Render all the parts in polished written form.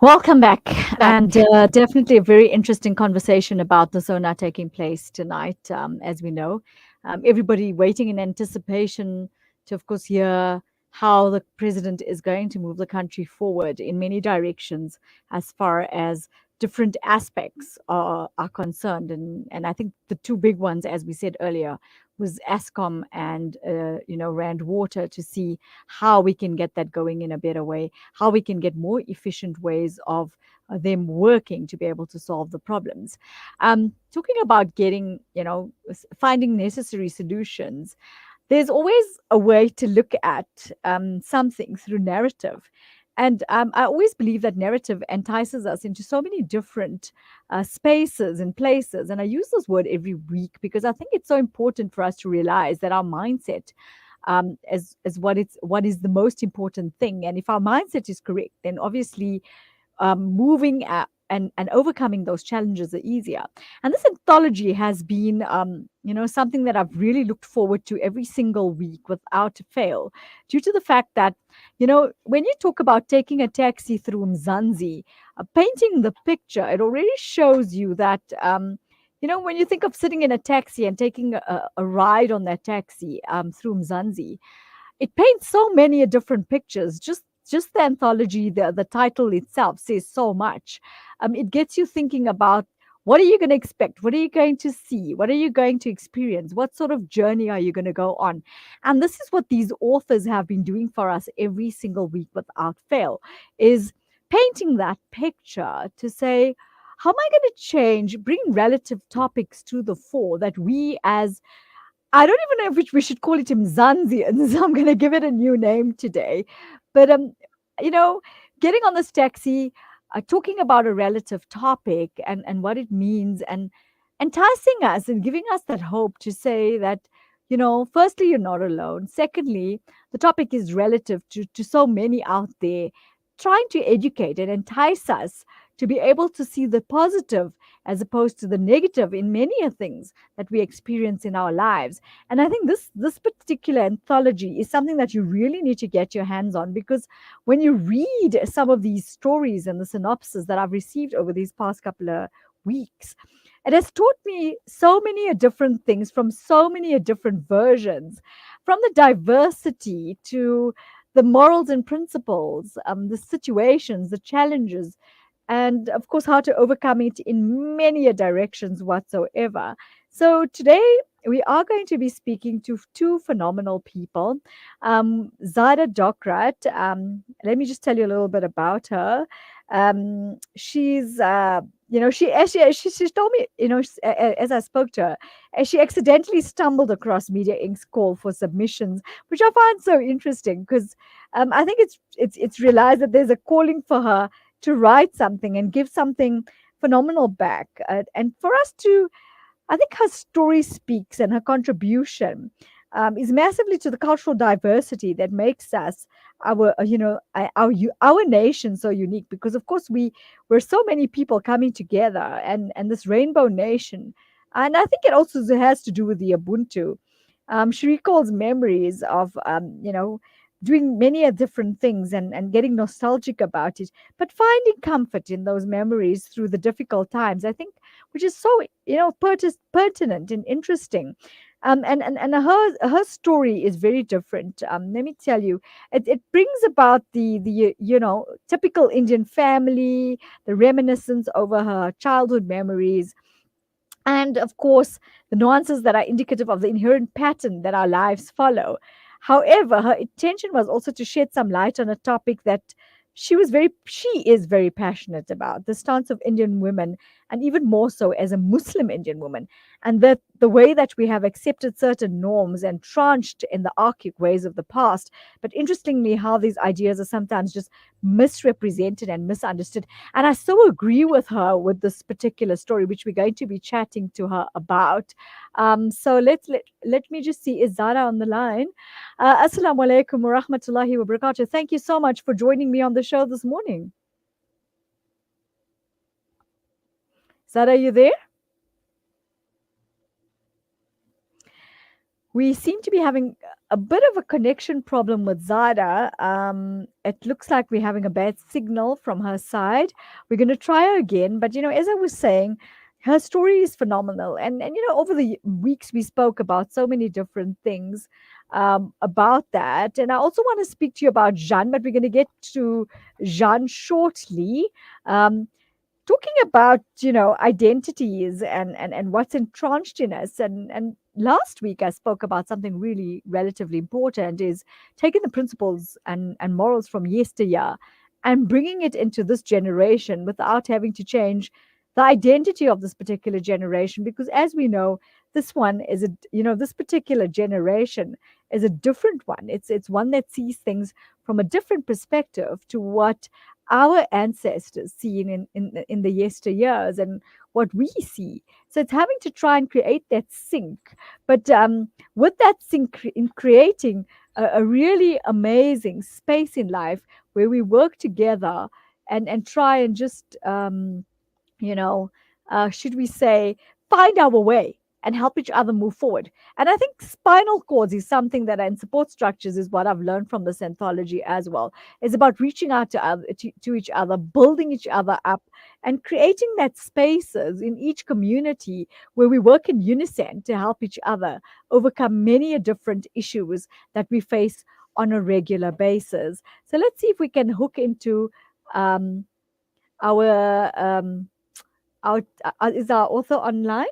Welcome back, and definitely a very interesting conversation about the Zona taking place tonight. As we know, everybody waiting in anticipation to, of course, hear how the president is going to move the country forward in many directions as far as different aspects are concerned. And I think the two big ones, as we said earlier, was ASCOM and Rand Water, to see how we can get that going in a better way, how we can get more efficient ways of them working to be able to solve the problems. Talking about getting, finding necessary solutions, there's always a way to look at something through narrative. And I always believe that narrative entices us into so many different spaces and places. And I use this word every week because I think it's so important for us to realize that our mindset as what is the most important thing. And if our mindset is correct, then obviously moving and overcoming those challenges are easier. And this anthology has been, something that I've really looked forward to every single week without fail, due to the fact that, when you talk about taking a taxi through Mzansi, painting the picture, it already shows you that. When you think of sitting in a taxi and taking a ride on that taxi through Mzansi, it paints so many different pictures. Just the anthology, the title itself says so much. It gets you thinking about, what are you going to expect, what are you going to see, what are you going to experience, what sort of journey are you going to go on. And this is what these authors have been doing for us every single week without fail, is painting that picture to say, how am I going to change, bring relative topics to the fore that we as, I don't even know if we should call it Mzansians. I'm going to give it a new name today. But, you know, getting on this taxi, talking about a relative topic and what it means, and enticing us and giving us that hope to say that, firstly, you're not alone. Secondly, the topic is relative to so many out there, trying to educate and entice us to be able to see the positive as opposed to the negative in many things that we experience in our lives. And I think this particular anthology is something that you really need to get your hands on, because when you read some of these stories and the synopsis that I've received over these past couple of weeks, it has taught me so many different things from so many different versions, from the diversity to the morals and principles, the situations, the challenges, and of course how to overcome it in many directions whatsoever. So today we are going to be speaking to two phenomenal people. Zada Docrat, let me just tell you a little bit about her. She's she told me, as I spoke to her, she accidentally stumbled across Media Inc.'s call for submissions, which I find so interesting, because I think it's realized that there's a calling for her to write something and give something phenomenal back. And for us to, I think her story speaks, and her contribution is massively to the cultural diversity that makes us our nation so unique. Because of course we're so many people coming together, and this rainbow nation. And I think it also has to do with the Ubuntu. She recalls memories of doing many different things, and getting nostalgic about it, but finding comfort in those memories through the difficult times, I think, which is so pertinent and interesting. And her story is very different. Let me tell you, it brings about the typical Indian family, the reminiscence over her childhood memories, and of course the nuances that are indicative of the inherent pattern that our lives follow. However, her intention was also to shed some light on a topic that she is very passionate about, the stance of Indian women, and even more so as a Muslim Indian woman, and that the way that we have accepted certain norms and tranched in the archaic ways of the past. But interestingly, how these ideas are sometimes just misrepresented and misunderstood. And I so agree with her with this particular story, which we're going to be chatting to her about. So let me just see, is Zara on the line? Assalamu alaikum wa rahmatullahi wa barakatuh. Thank you so much for joining me on the show this morning. Zara, are you there? we seem to be having a bit of a connection problem with Zada. It looks like we're having a bad signal from her side. We're going to try her again. But, as I was saying, her story is phenomenal. And over the weeks, we spoke about so many different things about that. And I also want to speak to you about Jaan, but we're going to get to Jaan shortly. Um, Talking about identities and what's entrenched in us, and last week I spoke about something really relatively important, is taking the principles and morals from yesteryear and bringing it into this generation without having to change the identity of this particular generation, because as we know, this one is this particular generation is a different one. It's one that sees things from a different perspective to what our ancestors seen in the yesteryears and what we see. So it's having to try and create that sync. But with that sync, in creating a really amazing space in life where we work together and try and just you know, should we say, find our way and help each other move forward. And I think spinal cords is something that, and support structures is what I've learned from this anthology as well. It's about reaching out to each other, building each other up, and creating that spaces in each community where we work in unison to help each other overcome many a different issues that we face on a regular basis. So let's see if we can hook into um, our is our author online?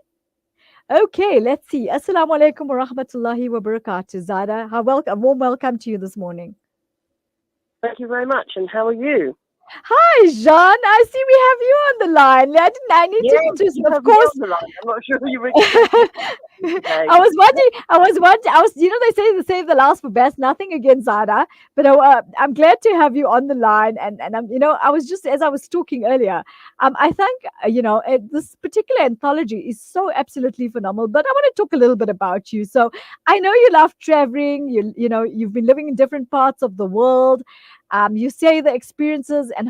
Okay, let's see. Assalamu alaikum wa rahmatullahi wa barakatuh. Zada, warm welcome to you this morning. Thank you very much. And how are you? Hi, Jaan. I see we have you on the line. I need Yeah, to, you of have me course. on the line. I'm not sure you were expecting today. I was wondering, they say the save the last for best, nothing against Zada, but I'm glad to have you on the line. And I was just, as I was talking earlier, I think, this particular anthology is so absolutely phenomenal, but I want to talk a little bit about you. So I know you love traveling, you've been living in different parts of the world. You say the experiences it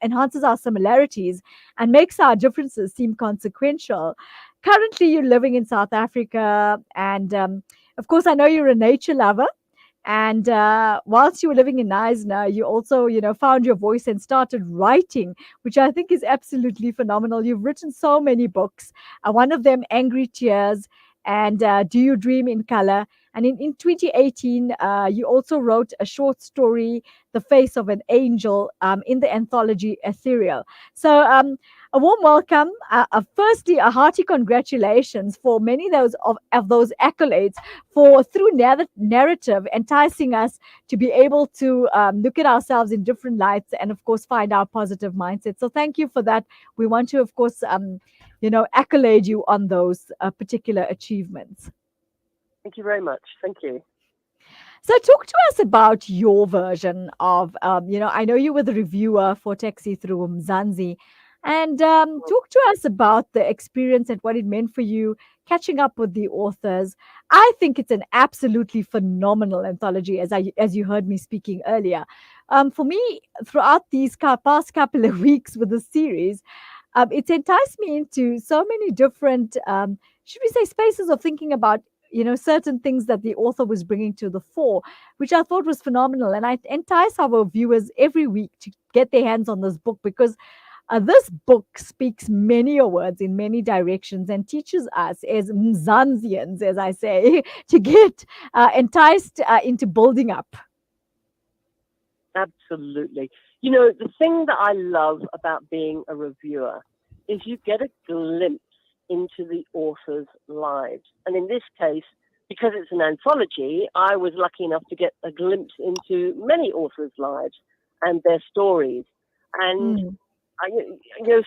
enhances our similarities and makes our differences seem consequential. Currently, you're living in South Africa, and of course, I know you're a nature lover. And whilst you were living in Knysna, you also, found your voice and started writing, which I think is absolutely phenomenal. You've written so many books. One of them, Angry Tears, and Do You Dream in Color? And in 2018, you also wrote a short story, The Face of an Angel, in the anthology Ethereal. So, a warm welcome. Firstly, a hearty congratulations for many of those accolades for through narrative enticing us to be able to look at ourselves in different lights and of course find our positive mindset. So thank you for that. We want to of course accolade you on those particular achievements. Thank you very much. Thank you. So talk to us about your version of I know you were the reviewer for Taxi Through Mzansi, and talk to us about the experience and what it meant for you catching up with the authors. I think it's an absolutely phenomenal anthology, as you heard me speaking earlier. For me, throughout these past couple of weeks with the series, it's enticed me into so many different, should we say, spaces of thinking about certain things that the author was bringing to the fore, which I thought was phenomenal. And I entice our viewers every week to get their hands on this book, because this book speaks many words in many directions and teaches us as Mzansians, as I say, to get enticed into building up. Absolutely. The thing that I love about being a reviewer is you get a glimpse into the author's lives. And in this case, because it's an anthology, I was lucky enough to get a glimpse into many authors' lives and their stories. And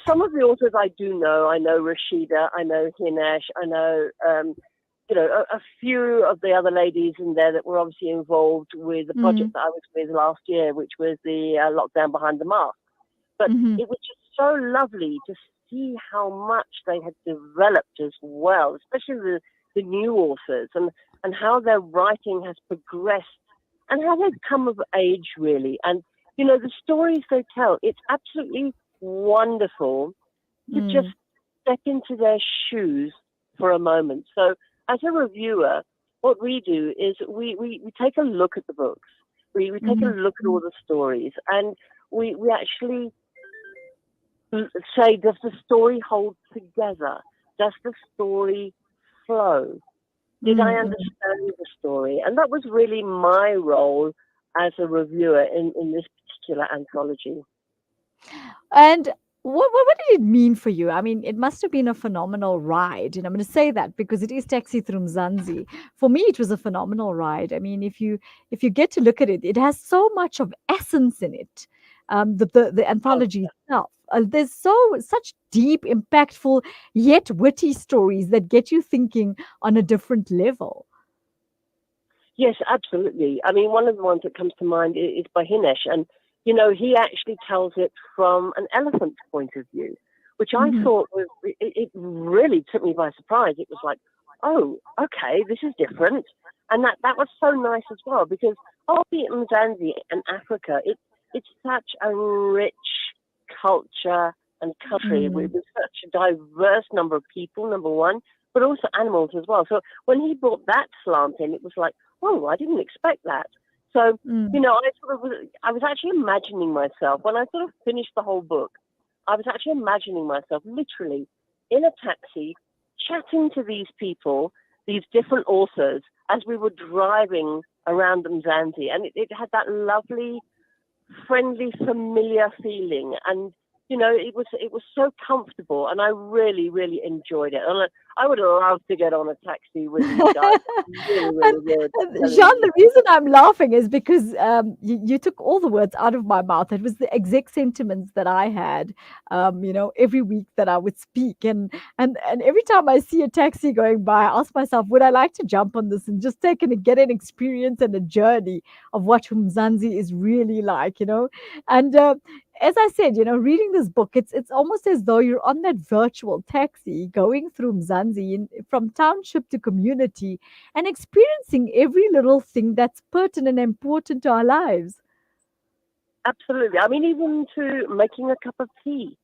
some of the authors I do know. I know Rashida, I know Hinesh, I know a few of the other ladies in there that were obviously involved with the project that I was with last year, which was the Lockdown Behind the Mask. But it was just so lovely to see how much they had developed as well, especially the new authors, and how their writing has progressed and how they've come of age, really. And, the stories they tell, it's absolutely wonderful to just step into their shoes for a moment. So as a reviewer, what we do is we take a look at the books. We take a Mhm. look at all the stories, and we actually say, does the story hold together? Does the story flow? Did I Mm, mm. understand the story? And that was really my role as a reviewer in this particular anthology. And what did it mean for you? I mean, it must have been a phenomenal ride, and I'm going to say that because it is Taxi Through Mzansi. For me, it was a phenomenal ride. I mean, if you get to look at it, it has so much of essence in it. The Oh, anthology itself. There's such deep, impactful, yet witty stories that get you thinking on a different level. yes, absolutely. I mean, one of the ones that comes to mind is by Hinesh, and he actually tells it from an elephant's point of view, which I Hmm. thought was it really took me by surprise. It was like, oh, okay, this is different, and that was so nice as well because albeit Mzansi and Africa, it's such a rich culture and country Mm. with such a diverse number of people, number one, but also animals as well. So when he brought that slant in, it was like, oh, I didn't expect that. So, Mm. I was actually imagining myself, when I sort of finished the whole book, I was actually imagining myself literally in a taxi, chatting to these people, these different authors, as we were driving around Mzansi. And it had that lovely, friendly, familiar feeling. And, it was so comfortable. And I really, really enjoyed it. And I would love to get on a taxi with these guys. I really, And, really would, I'm telling Jean, you. the reason I'm laughing is because you took all the words out of my mouth. It was the exact sentiments that I had, every week that I would speak. And every time I see a taxi going by, I ask myself, would I like to jump on this and just get an experience and a journey of what Mzansi is really like? And as I said, reading this book, it's almost as though you're on that virtual taxi going through Mzansi from township to community and experiencing every little thing that's pertinent and important to our lives. Absolutely. I mean, even to making a cup of tea.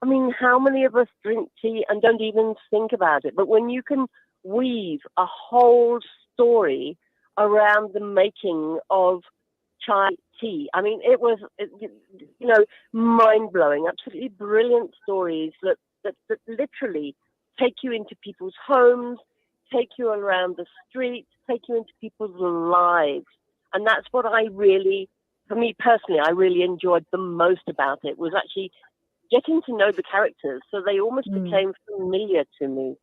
I mean, how many of us drink tea and don't even think about it? But when you can weave a whole story around the making of chai tea, I mean, it was, mind blowing, absolutely brilliant stories that literally take you into people's homes, take you around the streets, take you into people's lives. And that's what I really, for me personally, I really enjoyed the most about it was actually getting to know the characters. So they almost Mm. became familiar to me.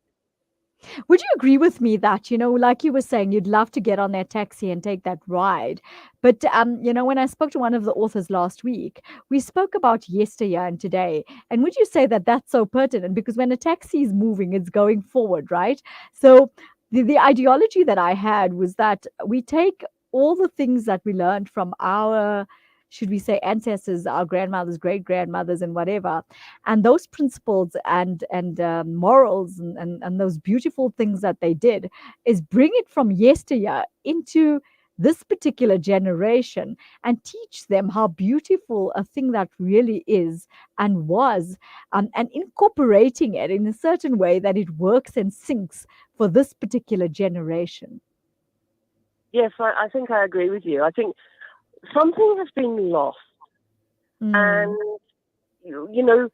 Would you agree with me that, like you were saying, you'd love to get on that taxi and take that ride? But, when I spoke to one of the authors last week, we spoke about yesteryear and today. And would you say that that's so pertinent? Because when a taxi is moving, it's going forward, right? So the ideology that I had was that we take all the things that we learned from our, should we say, ancestors, our grandmothers, great grandmothers, and whatever, and those principles and morals and those beautiful things that they did is bring it from yesteryear into this particular generation and teach them how beautiful a thing that really is and was, and incorporating it in a certain way that it works and syncs for this particular generation. Yes, I think I agree with you. I think something has been lost. Mm, And, you know,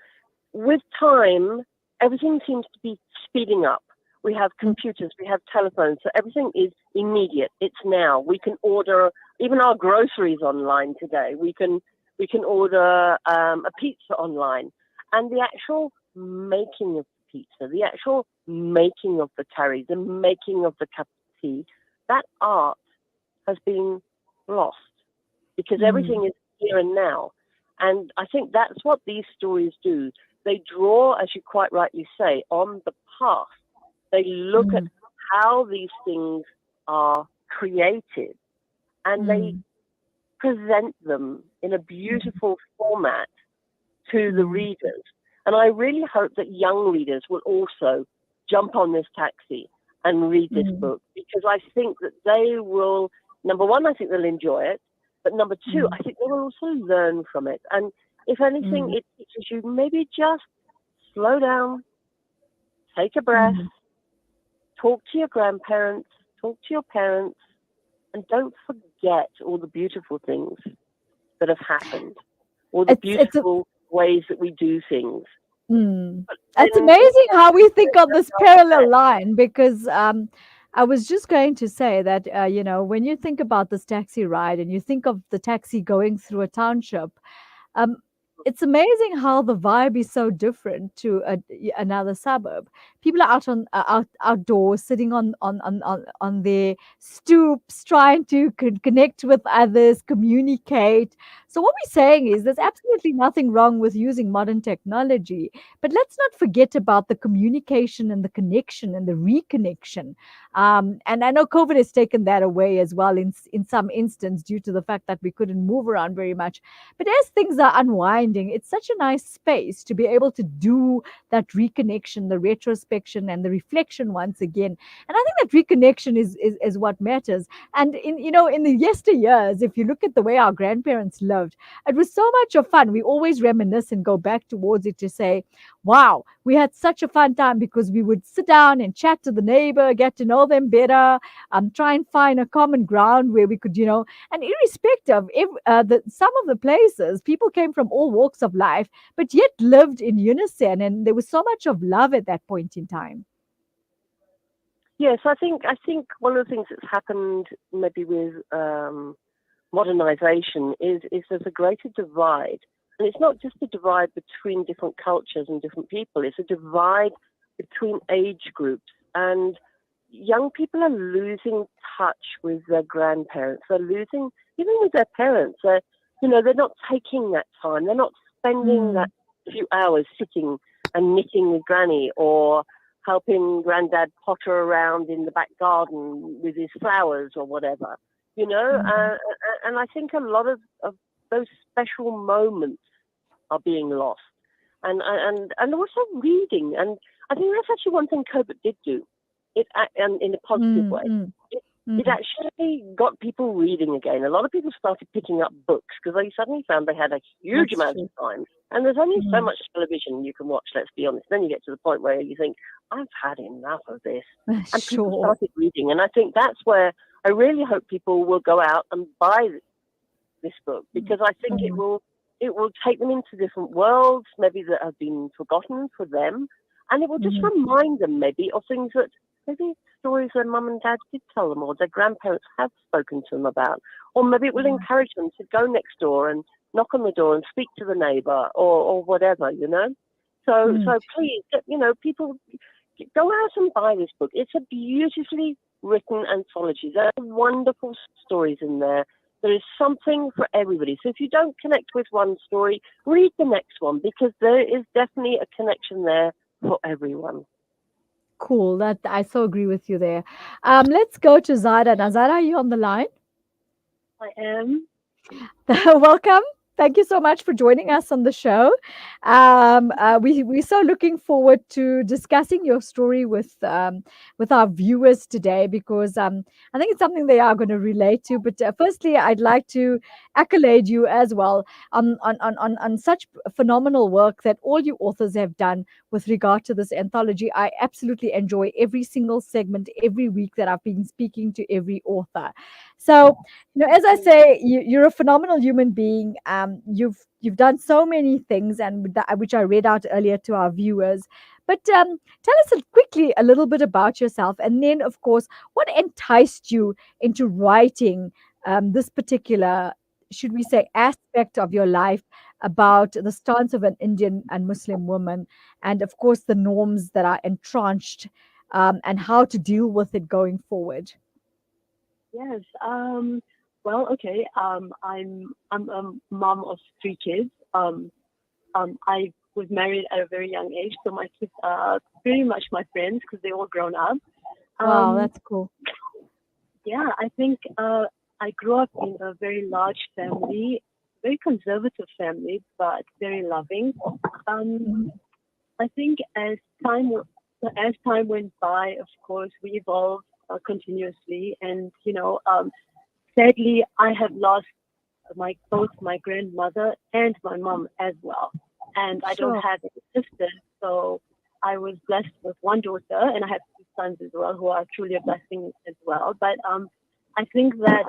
with time, everything seems to be speeding up. We have mm, computers, we have telephones, so everything is immediate. It's now. We can order even our groceries online today. We can order a pizza online, and the actual making of the pizza, the actual making of the curry, the making of the cup of tea, that art has been lost because mm, everything is here and now. And I think that's what these stories do. They draw, as you quite rightly say, on the past. They look at mm, how these things are created and they mm, present them in a mm, beautiful format to the mm, readers. And I really hope that young readers will also jump on this taxi and read this mm, book because I think that they will, number one, I think they'll enjoy it. But number two, mm, I think they will also learn from it. And if anything, mm, it teaches you maybe just slow down, take a breath, mm. talk to your grandparents, talk to your parents, and don't forget all the beautiful things that have happened, all the It's beautiful ways that we do things. Mm. But It's then amazing how we think on don't this parallel forget. line because I was just going to say that, when you think about this taxi ride and you think of the taxi going through a township, um, it's amazing how the vibe is so different to another suburb. People are outdoors, sitting on their stoops, trying to connect with others, communicate. So what we're saying is there's absolutely nothing wrong with using modern technology, but let's not forget about the communication and the connection and the reconnection. And I know COVID has taken that away as well in some instance due to the fact that we couldn't move around very much. But as things are unwinding, it's such a nice space to be able to do that reconnection, the retrospection, and the reflection once again. And I think that reconnection is what matters. And in the yesteryears, if you look at the way our grandparents lived, it was so much of fun. We always reminisce and go back towards it to say, wow, we had such a fun time because we would sit down and chat to the neighbor, get to know them better, try and find a common ground where we could, and irrespective, if some of the places, people came from all walks of life, but yet lived in unison, and there was so much of love at that point in time. Yes, I think one of the things that's happened maybe with modernization is there's a greater divide, and it's not just a divide between different cultures and different people. It's a divide between age groups, and young people are losing touch with their grandparents. They're losing even with their parents. They're not taking that time. They're not spending Mm, that few hours sitting and knitting with granny or helping granddad potter around in the back garden with his flowers or whatever, mm, and I think a lot of those special moments are being lost. And also reading. And I think that's actually one thing COVID did do, and in a positive mm, way. mm, It, it mm. actually got people reading again. A lot of people started picking up books because they suddenly found they had a huge That's amount of true. time. And there's only so Mm. much television you can watch, let's be honest. Then you get to the point where you think, I've had enough of this. And people Sure. started reading. And I think that's where I really hope people will go out and buy this book, because I think it Mm, will take them into different worlds, maybe that have been forgotten for them, and it will just mhm, remind them maybe of things that maybe stories their mum and dad did tell them or their grandparents have spoken to them about, or maybe it will mm, encourage them to go next door and knock on the door and speak to the neighbour or whatever. mm. So please, people go out and buy this book. It's a beautifully written anthology. There are wonderful stories in there. There is something for everybody. So if you don't connect with one story, read the next one, because there is definitely a connection there for everyone. Cool. That I so agree with you there. Let's go to Zara. Now, Zara, are you on the line? I am. Welcome. Thank you so much for joining us on the show. We're so looking forward to discussing your story with our viewers today because I think it's something they are going to relate to. But firstly, I'd like to accolade you as well on such phenomenal work that all you authors have done with regard to this anthology. I absolutely enjoy every single segment every week that I've been speaking to every author. So as I say, you're a phenomenal human being. You've done so many things, and which I read out earlier to our viewers. But tell us quickly a little bit about yourself, and then, of course, what enticed you into writing this particular, should we say, aspect of your life about the stance of an Indian and Muslim woman, and of course the norms that are entrenched, and how to deal with it going forward. Yes. Well, okay. I'm a mom of three kids. I was married at a very young age, so my kids are pretty much my friends because they're all grown up. Wow, Um, that's cool. yeah, I think I grew up in a very large family, very conservative family, but very loving. Um, Mhm. I think as time went by, of course, we evolved continuously, and sadly, I have lost both my grandmother and my mom as well, and I don't Sure. have any sisters. So I was blessed with one daughter, and I have two sons as well, who are truly a blessing as well. But I think that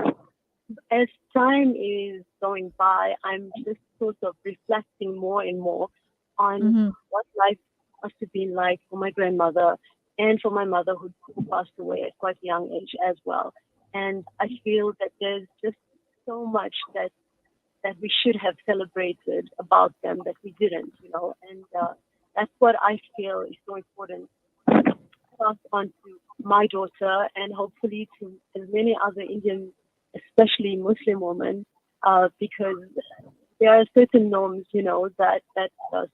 as time is going by, I'm just sort of reflecting more and more on what life must have been like for my grandmother and for my mother who passed away at quite a young age as well. And I feel that there's just so much that we should have celebrated about them that we didn't, and that's what I feel is so important to pass on to my daughter and hopefully to as many other Indian, especially Muslim women, because there are certain norms, that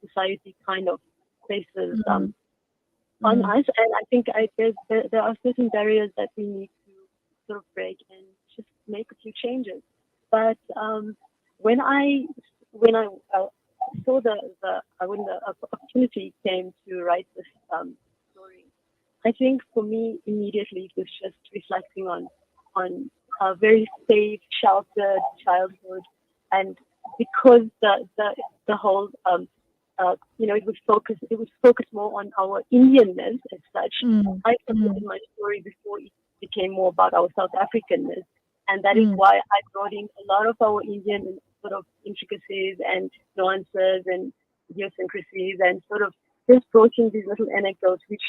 society kind of places on us, and I think there are certain barriers that we need to sort of break and just make a few changes. But when I saw when the opportunity came to write this story, I think for me immediately it was just reflecting on a very safe, sheltered childhood, and because the whole it was focused more on our Indianness as such. I considered my story before it became more about our South Africanness. And that is why I brought in a lot of our Indian sort of intricacies and nuances and idiosyncrasies, and sort of just broaching these little anecdotes which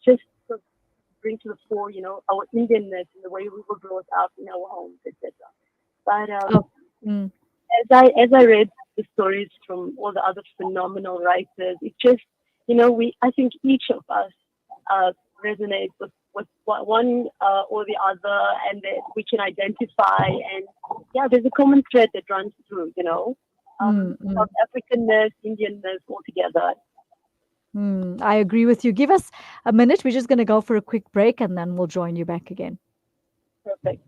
just sort of bring to the fore, our Indianness and the way we were brought up in our homes, etc. But as I read the stories from all the other phenomenal writers, it just, I think each of us resonates with one or the other, and that we can identify, and there's a common thread that runs through, South Africanness, Indianness all together. I agree with you. Give us a minute. We're just going to go for a quick break and then we'll join you back again. Perfect.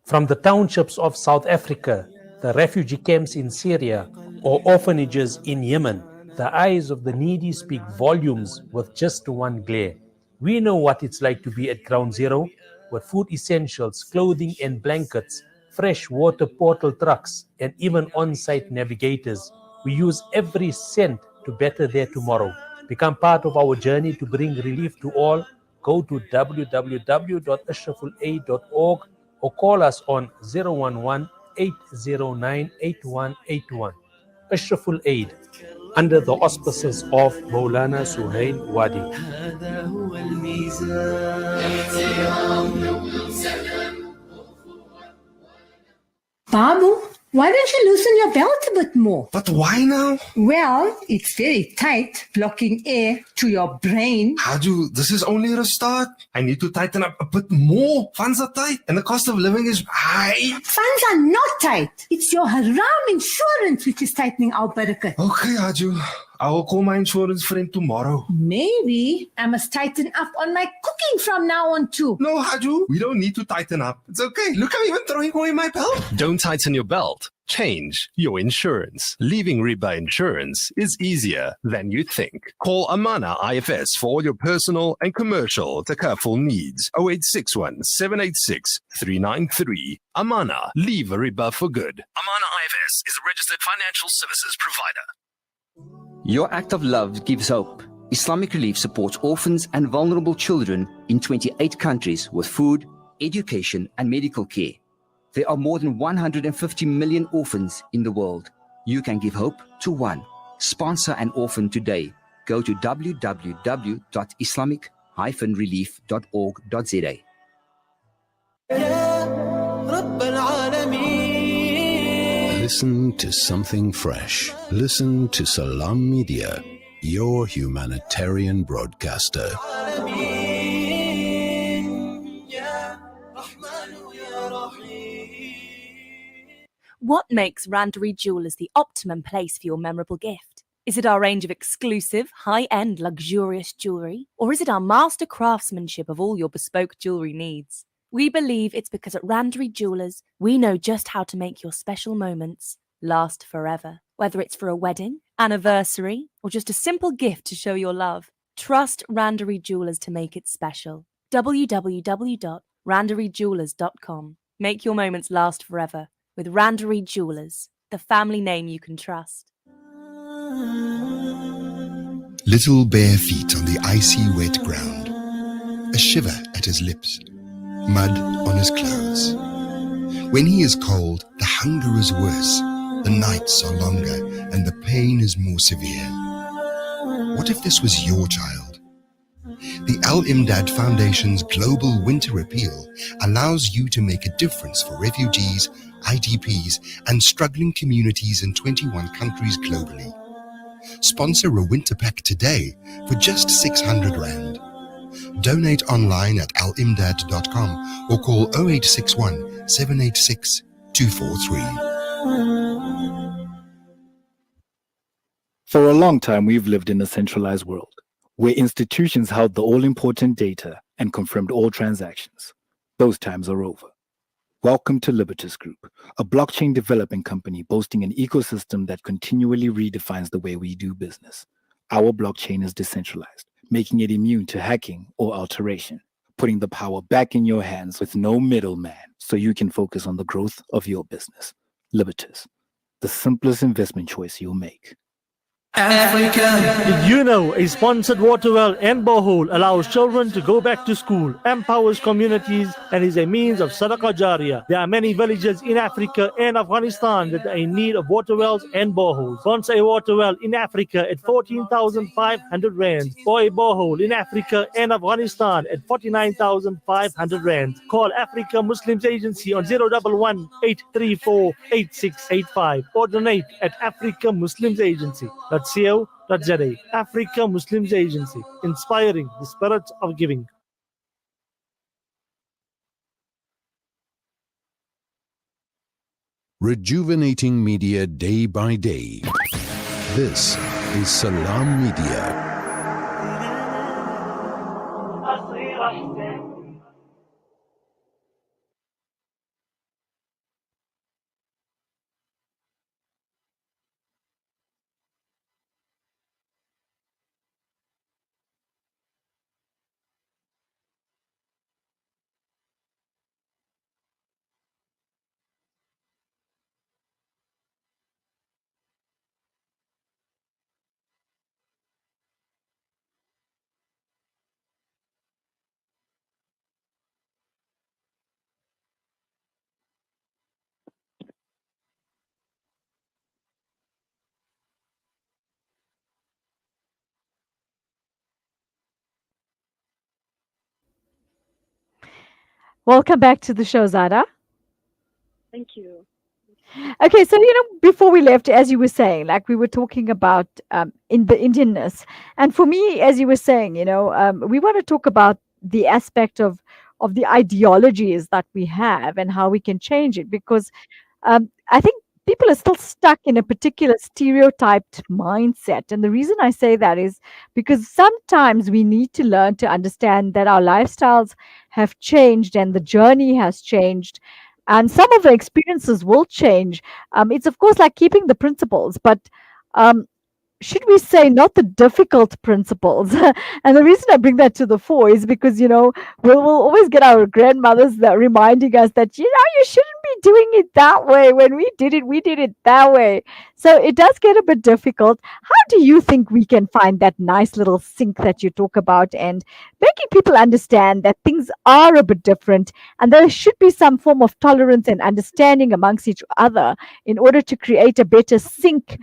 From the townships of South Africa, the refugee camps in Syria, or orphanages in Yemen, the eyes of the needy speak volumes with just one glare. We know what it's like to be at ground zero, with food essentials, clothing and blankets, fresh water portal trucks, and even on-site navigators. We use every cent to better their tomorrow. Become part of our journey to bring relief to all. Go to www.ashrafulaid.org or call us on 011-809-8181. Ashraful Aid, under the auspices of Maulana Suhail Wadi. Babu, why don't you loosen your belt a bit more? But why now? Well, it's very tight, blocking air to your brain. Haju, this is only a start. I need to tighten up a bit more. Funds are tight and the cost of living is high. Funds are not tight. It's your haram insurance which is tightening our barakat. Okay, Haju. I will call my insurance friend tomorrow. Maybe I must tighten up on my cooking from now on too. No, Haju, we don't need to tighten up. It's okay. Look, I'm even throwing away my belt. Don't tighten your belt. Change your insurance. Leaving Riba Insurance is easier than you think. Call Amana IFS for all your personal and commercial takaful needs. 0861 786 393. Amana. Leave Riba for good. Amana IFS is a registered financial services provider. Your act of love gives hope. Islamic Relief supports orphans and vulnerable children in 28 countries with food, education, and medical care. There are more than 150 million orphans in the world. You can give hope to one. Sponsor an orphan today. Go to www.islamic-relief.org.za. Listen to something fresh. Listen to Salam Media, your humanitarian broadcaster. What makes Randery Jewelers the optimum place for your memorable gift? Is it our range of exclusive, high-end, luxurious jewellery? Or is it our master craftsmanship of all your bespoke jewellery needs? We believe it's because at Randery Jewelers, we know just how to make your special moments last forever. Whether it's for a wedding, anniversary, or just a simple gift to show your love, trust Randery Jewelers to make it special. www.randeryjewelers.com. Make your moments last forever with Randery Jewelers, the family name you can trust. Little bare feet on the icy wet ground, a shiver at his lips, mud on his clothes. When he is cold, the hunger is worse, the nights are longer, and the pain is more severe. What if this was your child? The Al-Imdad Foundation's Global Winter Appeal allows you to make a difference for refugees, IDPs, and struggling communities in 21 countries globally. Sponsor a winter pack today for just 600 Rand. Donate online at alimdad.com or call 0861 786 243. For a long time, we've lived in a centralized world where institutions held the all-important data and confirmed all transactions. Those times are over. Welcome to Libertas Group, a blockchain development company boasting an ecosystem that continually redefines the way we do business. Our blockchain is decentralized, making it immune to hacking or alteration, putting the power back in your hands with no middleman so you can focus on the growth of your business. Libertas, the simplest investment choice you'll make. Africa. Did you know a sponsored water well and borehole allows children to go back to school, empowers communities, and is a means of sadaqah jariyah? There are many villages in Africa and Afghanistan that are in need of water wells and boreholes. Sponsor a water well in Africa at 14,500 Rand, or a borehole in Africa and Afghanistan at 49,500 Rand. Call Africa Muslims Agency on 011 834 8685 or donate at Africa Muslims Agency. .co.za. Africa Muslims Agency, inspiring the spirit of giving. Rejuvenating media day by day. This is Salam Media. Welcome back to the show, Zada. Thank you. Okay, so before we left, as you were saying, like we were talking about in the Indianness, and for me, as you were saying, we want to talk about the aspect of the ideologies that we have and how we can change it, because I think people are still stuck in a particular stereotyped mindset, and the reason I say that is because sometimes we need to learn to understand that our lifestyles have changed and the journey has changed. And some of the experiences will change. It's of course like keeping the principles, but um, should we say not the difficult principles? And the reason I bring that to the fore is because we'll always get our grandmothers that reminding us that you shouldn't be doing it that way. When we did it that way. So it does get a bit difficult. How do you think we can find that nice little sync that you talk about and making people understand that things are a bit different and there should be some form of tolerance and understanding amongst each other in order to create a better sync,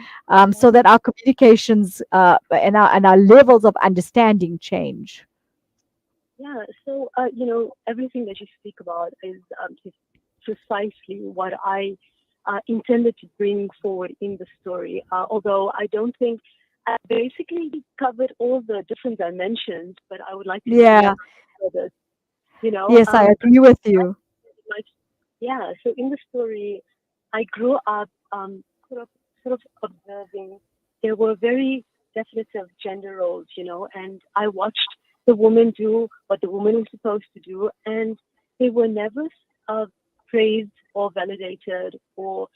so that our communications and our levels of understanding change? Yeah, so everything that you speak about is precisely what I intended to bring forward in the story. Although I don't think I basically covered all the different dimensions, but I would like to Yeah. further. Yes, I agree with you. Yeah, so in the story, I grew up sort of observing there were very definitive gender roles, and I watched the woman do what the woman was supposed to do, and they were never praised or validated or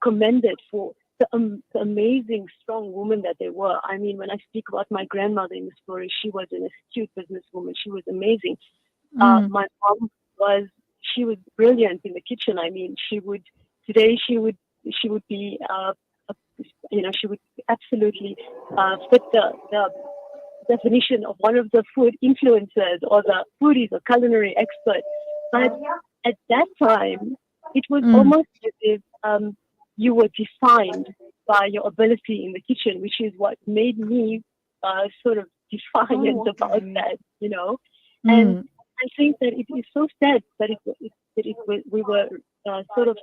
commended for the amazing, strong woman that they were. I mean, when I speak about my grandmother in the story, she was an astute businesswoman. She was amazing. My mom she was brilliant in the kitchen. I mean, she would be she would absolutely fit the definition of one of the food influencers or the foodies or culinary expert. But at that time, it was almost as if you were defined by your ability in the kitchen, which is what made me sort of defiant about that, And I think that it is so sad that we were sort of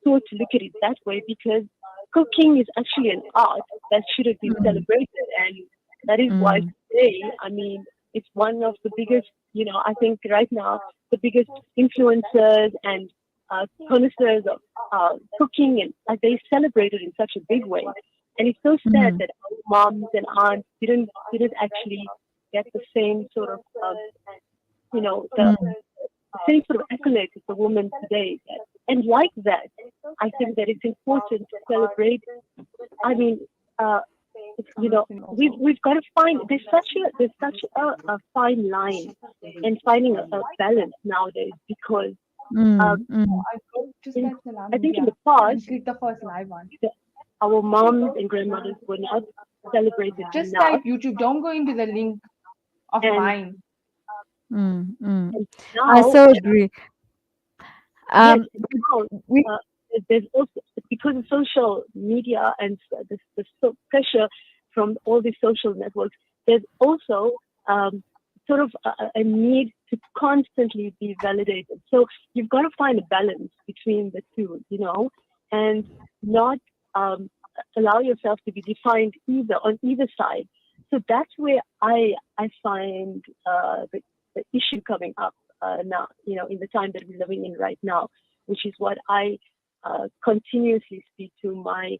taught to look at it that way, because cooking is actually an art that should have been celebrated, and that is why today, I mean, it's one of the biggest, I think right now, the biggest influencers and connoisseurs of cooking, and they celebrate it in such a big way. And it's so sad that our moms and aunts didn't actually get the same sort of, the same sort of accolades as the woman today. And like that, I think that it's important to celebrate. I mean, we've got to find, there's such a fine line in finding a balance nowadays, because I think in the past, our moms and grandmothers were not celebrated Just enough. type YouTube. Don't go into the link of mine. I so agree. Yes, there's also, because of social media and the pressure from all these social networks, there's also sort of a need to constantly be validated. So you've got to find a balance between the two, and not allow yourself to be defined on either side. So that's where I find the issue coming up now, in the time that we're living in right now, which is what I continuously speak to my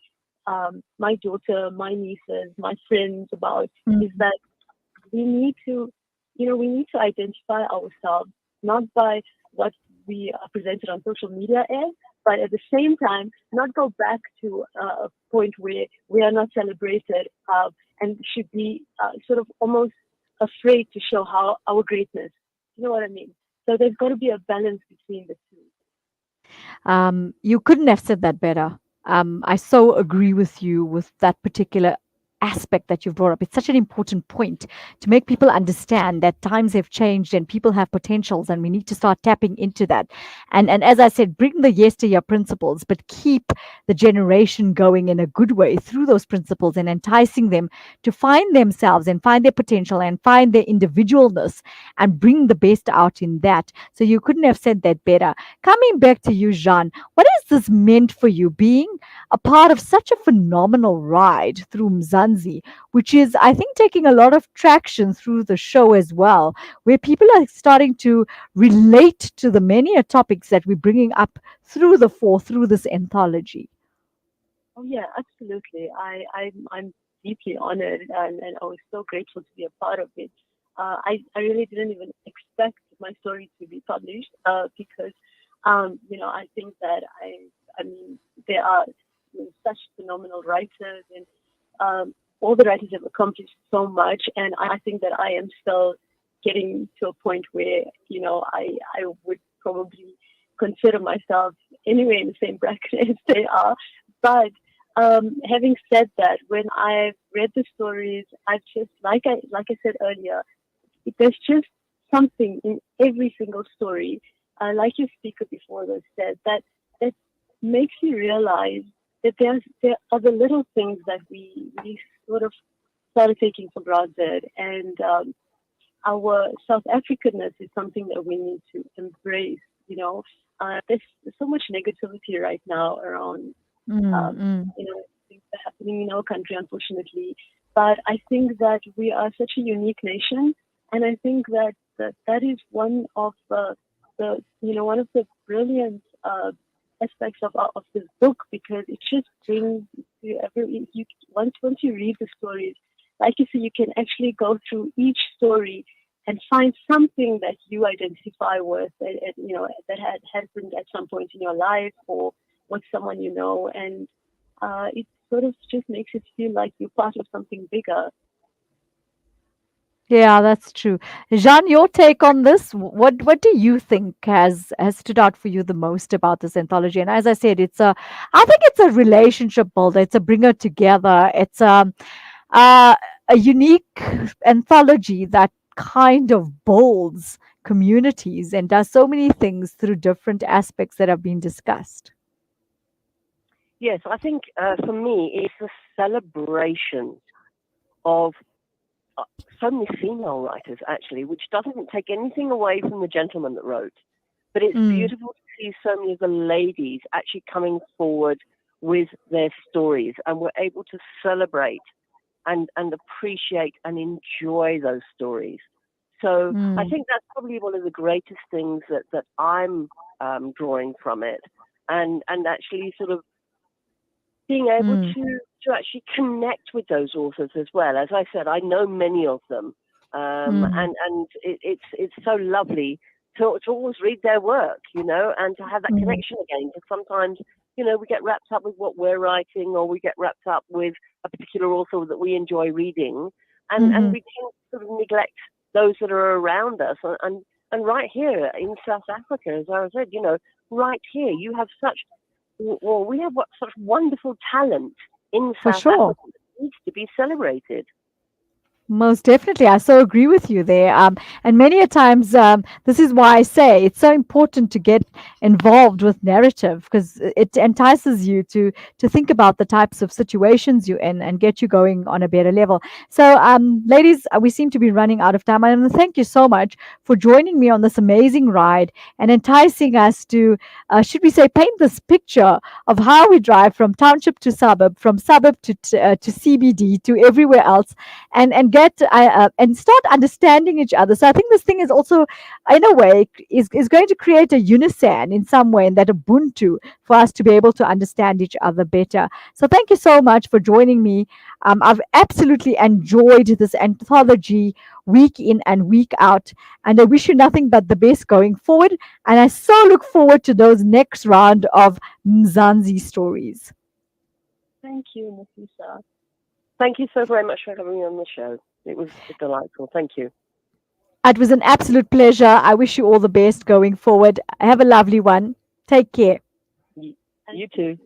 daughter, my nieces, my friends about, is that we need to identify ourselves not by what we are presented on social media as, but at the same time, not go back to a point where we are not celebrated and should be sort of almost afraid to show our greatness. You know what I mean? So there's got to be a balance between the two. You couldn't have said that better. I so agree with you with that particular aspect that you've brought up. It's such an important point to make people understand that times have changed and people have potentials, and we need to start tapping into that. And as I said, bring the yesteryear principles, but keep the generation going in a good way through those principles and enticing them to find themselves and find their potential and find their individualness and bring the best out in that. So you couldn't have said that better. Coming back to you, Jaan, what has this meant for you, being a part of such a phenomenal ride through Mzansi, which is, I think, taking a lot of traction through the show as well, where people are starting to relate to the many topics that we're bringing up through this anthology? Oh yeah, absolutely. I'm deeply honored, and I was so grateful to be a part of it. I really didn't even expect my story to be published because I think that I mean there are such phenomenal writers, and all the writers have accomplished so much, and I think that I am still getting to a point where I would probably consider myself anyway in the same bracket as they are. But having said that, when I've read the stories, I've just like I said earlier, there's just something in every single story, like your speaker before us said, that makes you realize that there are the little things that we sort of started taking for granted, and our South Africanness is something that we need to embrace. There's so much negativity right now around things that are happening in our country, unfortunately. But I think that we are such a unique nation, and I think that is one of one of the brilliant aspects of this book, because it just brings you once you read the stories, like you see, you can actually go through each story and find something that you identify with, that had happened at some point in your life or with someone you know, and it sort of just makes it feel like you're part of something bigger. Yeah, that's true. Jaan, your take on this? What do you think has stood out for you the most about this anthology? And as I said, I think it's a relationship builder. It's a bringer together. It's uh, a unique anthology that kind of builds communities and does so many things through different aspects that have been discussed. Yes, I think for me, it's a celebration of so many female writers, actually, which doesn't take anything away from the gentleman that wrote. But it's beautiful to see so many of the ladies actually coming forward with their stories, and we're able to celebrate and appreciate and enjoy those stories. So I think that's probably one of the greatest things that I'm drawing from it, and actually sort of being able to actually connect with those authors as well. As I said, I know many of them, and it's so lovely to always read their work, and to have that connection again. Because sometimes, we get wrapped up with what we're writing, or we get wrapped up with a particular author that we enjoy reading, and we tend to sort of neglect those that are around us. And right here in South Africa, as I said, right here, you have we have such wonderful talent in For South sure. Africa that needs to be celebrated. Most definitely. I so agree with you there. And many a times, this is why I say it's so important to get involved with narrative, because it entices you to think about the types of situations you're in and get you going on a better level. So, ladies, we seem to be running out of time. I want to thank you so much for joining me on this amazing ride and enticing us to, should we say, paint this picture of how we drive from township to suburb, from suburb to CBD to everywhere else, and get and start understanding each other. So I think this thing is also, in a way, is going to create a unison in some way, and that Ubuntu for us to be able to understand each other better. So thank you so much for joining me. I've absolutely enjoyed this anthology week in and week out, and I wish you nothing but the best going forward. And I so look forward to those next round of Mzansi stories. Thank you, Nafisa. Thank you so very much for having me on the show. It was delightful. Thank you. It was an absolute pleasure. I wish you all the best going forward. Have a lovely one. Take care. You too.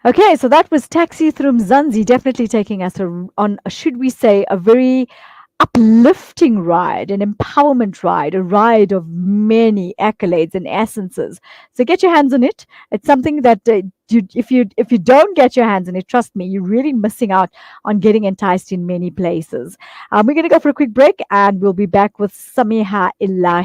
Okay, so that was Taxi Through Mzansi, definitely taking us on, should we say, a very uplifting ride, an empowerment ride, a ride of many accolades and essences. So get your hands on it. It's something that if you don't get your hands on it, trust me, you're really missing out on getting enticed in many places. We're going to go for a quick break, and we'll be back with Samiha Ilahi.